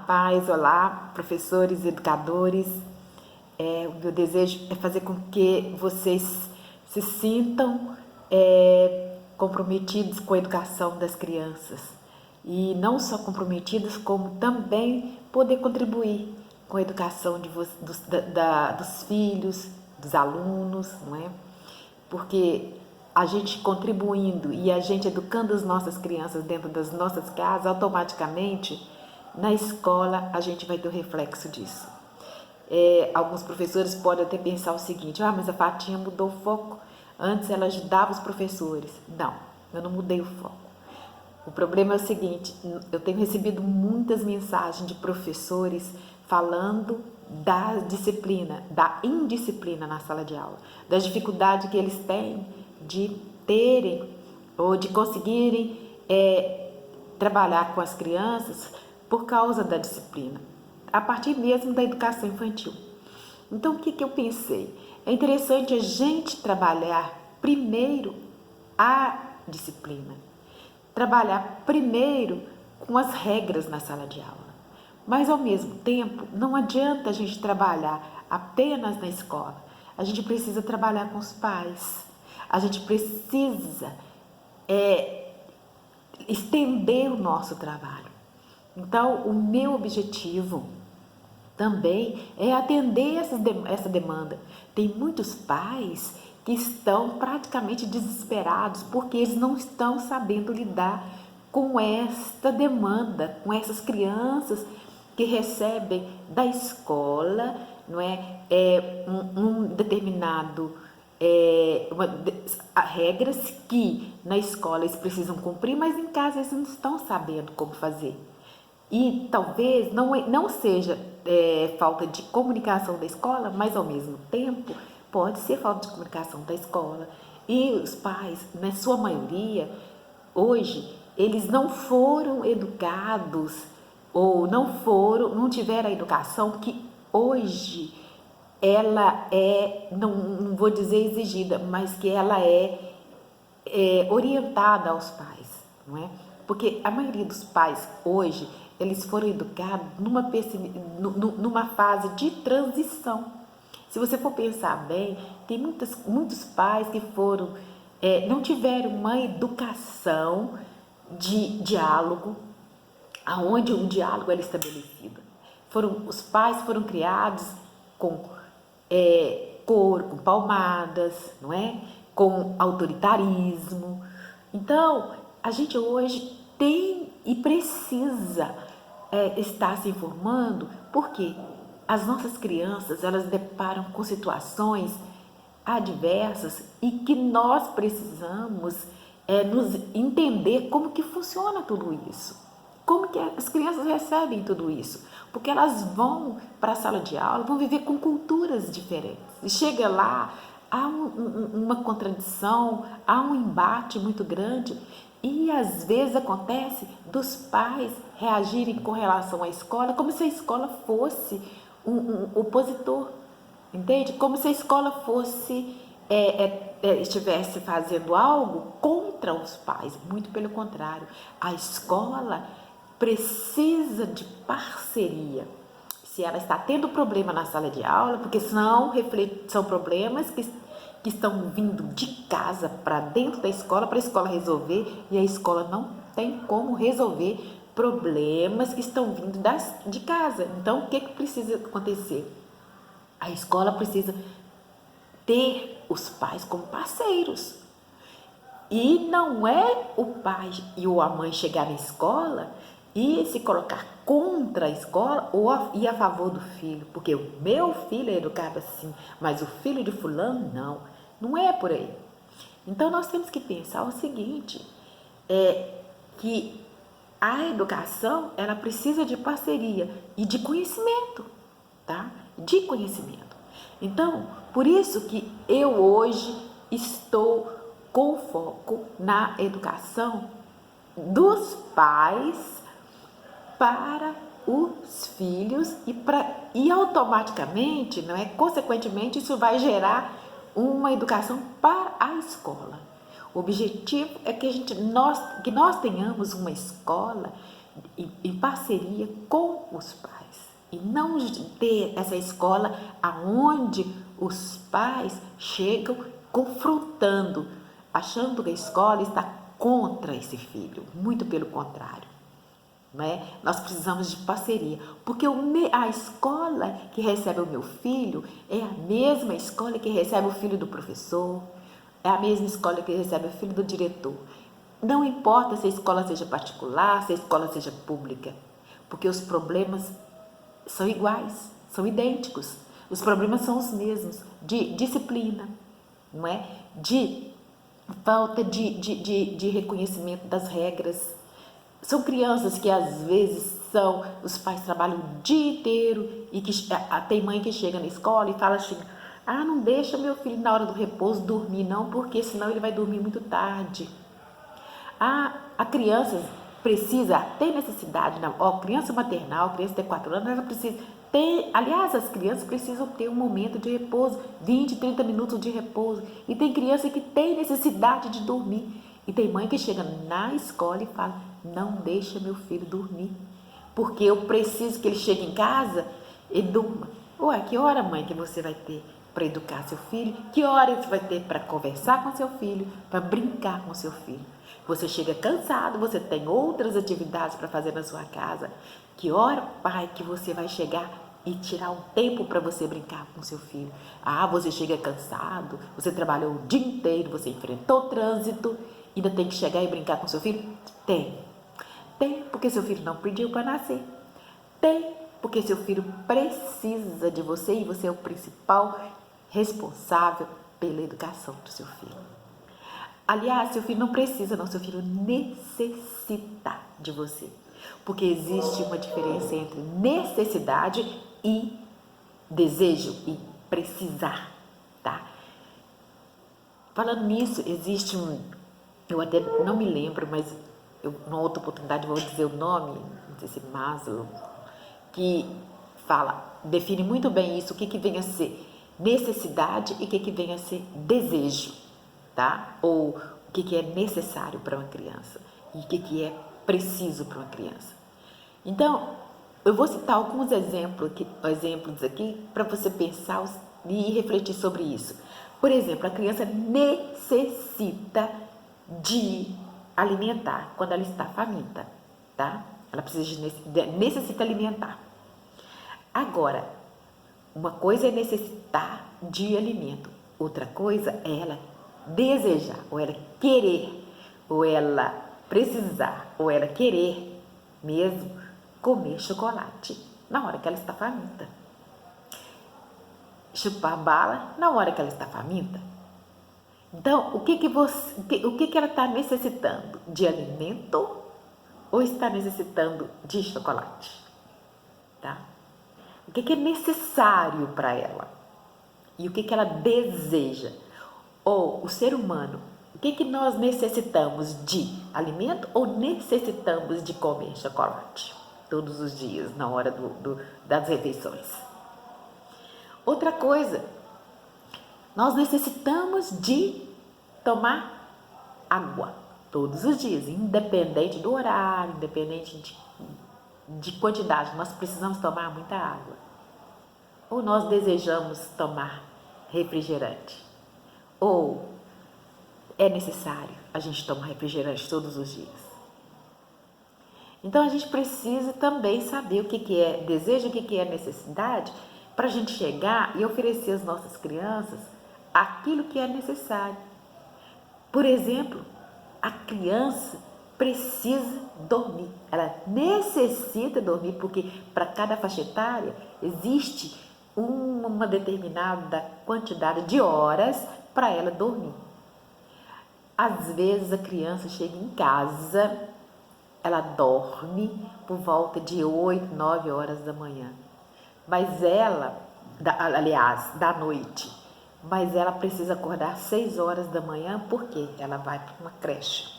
paz, olá, professores, educadores. O meu desejo é fazer com que vocês se sintam comprometidos com a educação das crianças. E não só comprometidos, como também poder contribuir com a educação dos filhos, dos alunos, não é? Porque a gente contribuindo e a gente educando as nossas crianças dentro das nossas casas, automaticamente, na escola, a gente vai ter o reflexo disso. Alguns professores podem até pensar o seguinte: mas a Fatinha mudou o foco. Antes ela ajudava os professores. Não, eu não mudei o foco. O problema é o seguinte: eu tenho recebido muitas mensagens de professores falando da disciplina, da indisciplina na sala de aula, da dificuldade que eles têm de terem ou de conseguirem trabalhar com as crianças por causa da disciplina, a partir mesmo da educação infantil. Então, o que eu pensei? É interessante a gente trabalhar primeiro a disciplina, trabalhar primeiro com as regras na sala de aula. Mas, ao mesmo tempo, não adianta a gente trabalhar apenas na escola. A gente precisa trabalhar com os pais. A gente precisa estender o nosso trabalho. Então, o meu objetivo também é atender essa demanda. Tem muitos pais que estão praticamente desesperados porque eles não estão sabendo lidar com esta demanda, com essas crianças que recebem da escola, não é, um determinado regras que na escola eles precisam cumprir, mas em casa eles não estão sabendo como fazer. E talvez não seja falta de comunicação da escola, mas ao mesmo tempo pode ser falta de comunicação da escola. E os pais, na sua maioria, hoje, eles não foram educados ou não tiveram a educação que hoje ela não vou dizer exigida, mas que ela é orientada aos pais, não é? Porque a maioria dos pais hoje, eles foram educados numa fase de transição. Se você for pensar bem, tem muitos pais que não tiveram uma educação de diálogo, aonde um diálogo era estabelecido. Os pais foram criados com cor, com palmadas, não é? Com autoritarismo. Então, a gente hoje tem e precisa estar se informando, porque as nossas crianças, elas deparam com situações adversas e que nós precisamos nos entender como que funciona tudo isso. Como que as crianças recebem tudo isso? Porque elas vão para a sala de aula, vão viver com culturas diferentes. E chega lá, há uma contradição, há um embate muito grande. E às vezes acontece dos pais reagirem com relação à escola como se a escola fosse um opositor, entende? Como se a escola estivesse fazendo algo contra os pais. Muito pelo contrário, a escola precisa de parceria. Se ela está tendo problema na sala de aula, porque são problemas que estão vindo de casa para dentro da escola, para a escola resolver, e a escola não tem como resolver problemas que estão vindo de casa. Então, o que precisa acontecer? A escola precisa ter os pais como parceiros. E não é o pai e a mãe chegar na escola e se colocar contra a escola ou ir a favor do filho, porque o meu filho é educado assim, mas o filho de fulano não. Não é por aí. Então, nós temos que pensar o seguinte, que a educação, ela precisa de parceria e de conhecimento, tá? De conhecimento. Então, por isso que eu hoje estou com foco na educação dos pais para os filhos e automaticamente, não é? Consequentemente, isso vai gerar uma educação para a escola. O objetivo é que nós tenhamos uma escola em parceria com os pais. E não ter essa escola aonde os pais chegam confrontando, achando que a escola está contra esse filho. Muito pelo contrário. Né? Nós precisamos de parceria, porque a escola que recebe o meu filho é a mesma escola que recebe o filho do professor, é a mesma escola que recebe o filho do diretor. Não importa se a escola seja particular, se a escola seja pública, porque os problemas são iguais, são idênticos. Os problemas são os mesmos, de disciplina, não é? De falta de reconhecimento das regras. São crianças que às vezes os pais trabalham o dia inteiro e que tem mãe que chega na escola e fala assim, não deixa meu filho na hora do repouso dormir não, porque senão ele vai dormir muito tarde. A criança precisa, tem necessidade, criança maternal, criança de 4 anos, ela precisa ter, aliás, as crianças precisam ter um momento de repouso, 20, 30 minutos de repouso, e tem criança que tem necessidade de dormir, e tem mãe que chega na escola e fala, não deixa meu filho dormir, porque eu preciso que ele chegue em casa e durma. Ué, que hora, mãe, que você vai ter para educar seu filho? Que hora você vai ter para conversar com seu filho, para brincar com seu filho? Você chega cansado, você tem outras atividades para fazer na sua casa. Que hora, pai, que você vai chegar e tirar um tempo para você brincar com seu filho? Você chega cansado, você trabalhou o dia inteiro, você enfrentou o trânsito, ainda tem que chegar e brincar com seu filho? Tem, porque seu filho não pediu para nascer. Tem, porque seu filho precisa de você e você é o principal responsável pela educação do seu filho. Aliás, seu filho não precisa, não, seu filho necessita de você. Porque existe uma diferença entre necessidade e desejo e precisar, tá? Falando nisso, existe eu até não me lembro, mas numa outra oportunidade vou dizer o nome, não sei se Maslow, que define muito bem isso, o que vem a ser necessidade e o que vem a ser desejo, tá? Ou o que é necessário para uma criança e o que é preciso para uma criança. Então, eu vou citar alguns exemplos aqui para você pensar e refletir sobre isso. Por exemplo, a criança necessita de alimentar quando ela está faminta, tá? Ela necessita alimentar. Agora, uma coisa é necessitar de alimento, outra coisa é ela desejar, ou ela querer, ou ela precisar, ou ela querer mesmo comer chocolate na hora que ela está faminta. Chupar bala na hora que ela está faminta. Então, o que ela está necessitando? De alimento ou está necessitando de chocolate? Tá? O que é necessário para ela? E o que ela deseja? Ou o ser humano, o que nós necessitamos de alimento ou necessitamos de comer chocolate todos os dias na hora das refeições? Outra coisa, nós necessitamos de tomar água todos os dias, independente do horário, independente de quantidade, nós precisamos tomar muita água. Ou nós desejamos tomar refrigerante? Ou é necessário a gente tomar refrigerante todos os dias? Então a gente precisa também saber o que é desejo, o que é necessidade, para a gente chegar e oferecer às nossas crianças aquilo que é necessário. Por exemplo, a criança precisa dormir, ela necessita dormir, porque para cada faixa etária existe uma determinada quantidade de horas para ela dormir. Às vezes a criança chega em casa, ela dorme por volta de 8, 9 horas da manhã, mas da noite, mas ela precisa acordar 6 horas da manhã porque ela vai para uma creche.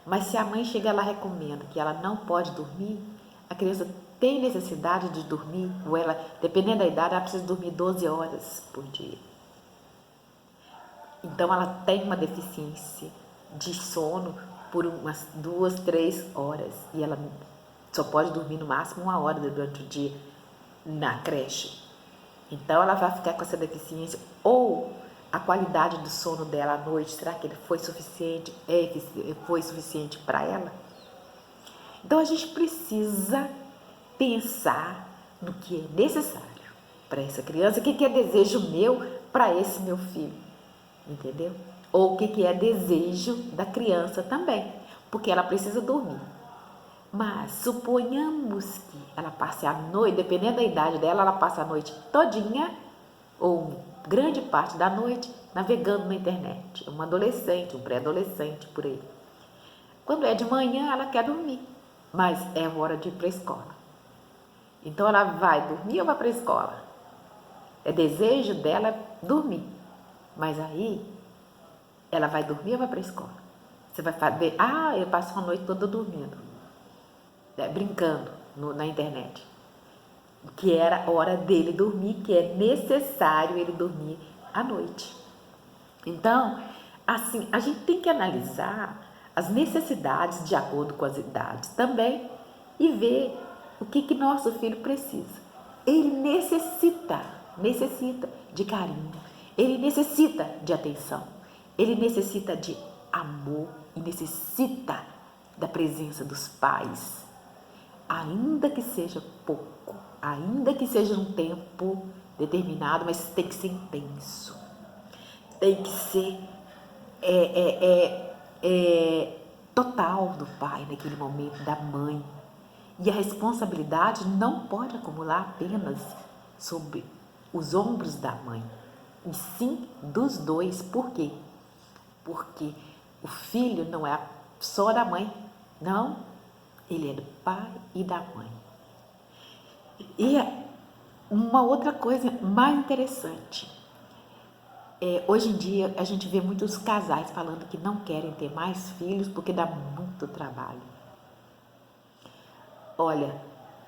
Mas se a mãe chega lá e recomenda que ela não pode dormir, a criança tem necessidade de dormir, ou ela, dependendo da idade, ela precisa dormir 12 horas por dia. Então ela tem uma deficiência de sono por umas 2, 3 horas e ela só pode dormir no máximo 1 hora durante o dia na creche. Então ela vai ficar com essa deficiência, ou a qualidade do sono dela à noite, será que ele foi suficiente, foi suficiente para ela? Então a gente precisa pensar no que é necessário para essa criança, o que é desejo meu para esse meu filho, entendeu? Ou o que é desejo da criança também, porque ela precisa dormir. Mas suponhamos que ela passe a noite, dependendo da idade dela, ela passa a noite todinha, ou grande parte da noite, navegando na internet. Um adolescente, um pré-adolescente, por aí. Quando é de manhã, ela quer dormir, mas é hora de ir para a escola. Então ela vai dormir ou vai para a escola? É desejo dela dormir, mas aí ela vai dormir ou vai para a escola? Você vai ver, eu passo a noite toda dormindo, brincando na internet. Que era hora dele dormir, que é necessário ele dormir à noite. Então, assim, a gente tem que analisar as necessidades de acordo com as idades também e ver o que nosso filho precisa. Ele necessita de carinho, ele necessita de atenção, ele necessita de amor e necessita da presença dos pais, ainda que seja pouco, ainda que seja um tempo determinado, mas tem que ser intenso, tem que ser total do pai naquele momento, da mãe. E a responsabilidade não pode acumular apenas sobre os ombros da mãe, e sim dos dois. Por quê? Porque o filho não é só da mãe, não, ele é do pai e da mãe. E uma outra coisa mais interessante, hoje em dia a gente vê muitos casais falando que não querem ter mais filhos porque dá muito trabalho. Olha,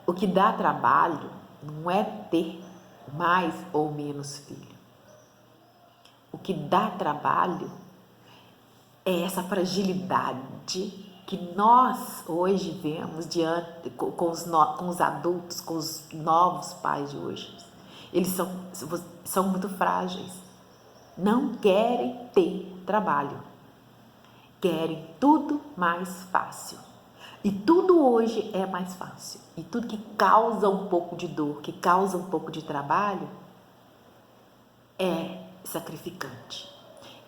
o que dá trabalho não é ter mais ou menos filho. O que dá trabalho é essa fragilidade que nós hoje vemos com os adultos, com os novos pais de hoje. Eles são muito frágeis, não querem ter trabalho, querem tudo mais fácil. E tudo hoje é mais fácil. E tudo que causa um pouco de dor, que causa um pouco de trabalho, é sacrificante.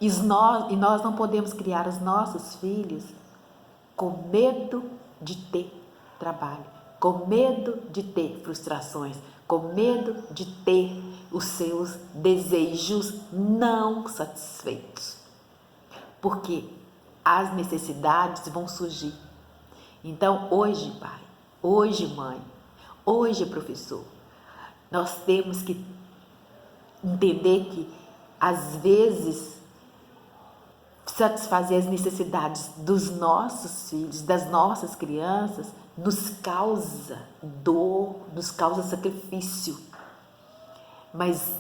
E nós não podemos criar os nossos filhos com medo de ter trabalho, com medo de ter frustrações, com medo de ter os seus desejos não satisfeitos. Porque as necessidades vão surgir. Então, hoje, pai, hoje, mãe, hoje, professor, nós temos que entender que, às vezes, satisfazer as necessidades dos nossos filhos, das nossas crianças, nos causa dor, nos causa sacrifício. Mas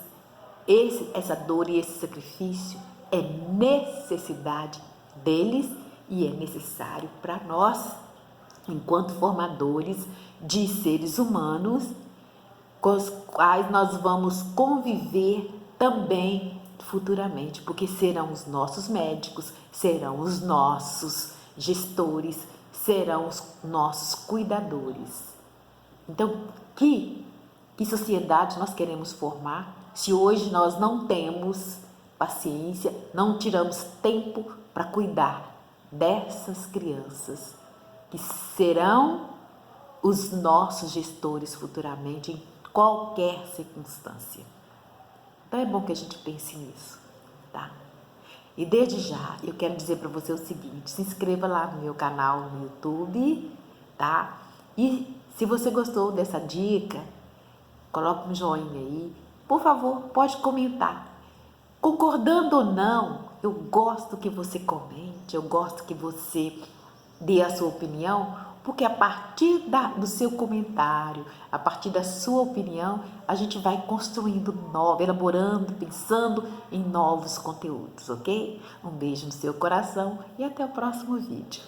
essa dor e esse sacrifício é necessidade deles e é necessário para nós, enquanto formadores de seres humanos, com os quais nós vamos conviver também futuramente, porque serão os nossos médicos, serão os nossos gestores, serão os nossos cuidadores. Então, que sociedade nós queremos formar se hoje nós não temos paciência, não tiramos tempo para cuidar dessas crianças que serão os nossos gestores futuramente em qualquer circunstância. Então é bom que a gente pense nisso, tá? E desde já eu quero dizer para você o seguinte: se inscreva lá no meu canal no YouTube, tá? E se você gostou dessa dica, coloque um joinha aí. Por favor, pode comentar. Concordando ou não, eu gosto que você comente, eu gosto que você dê a sua opinião, porque a partir do seu comentário, a partir da sua opinião, a gente vai construindo elaborando, pensando em novos conteúdos, ok? Um beijo no seu coração e até o próximo vídeo.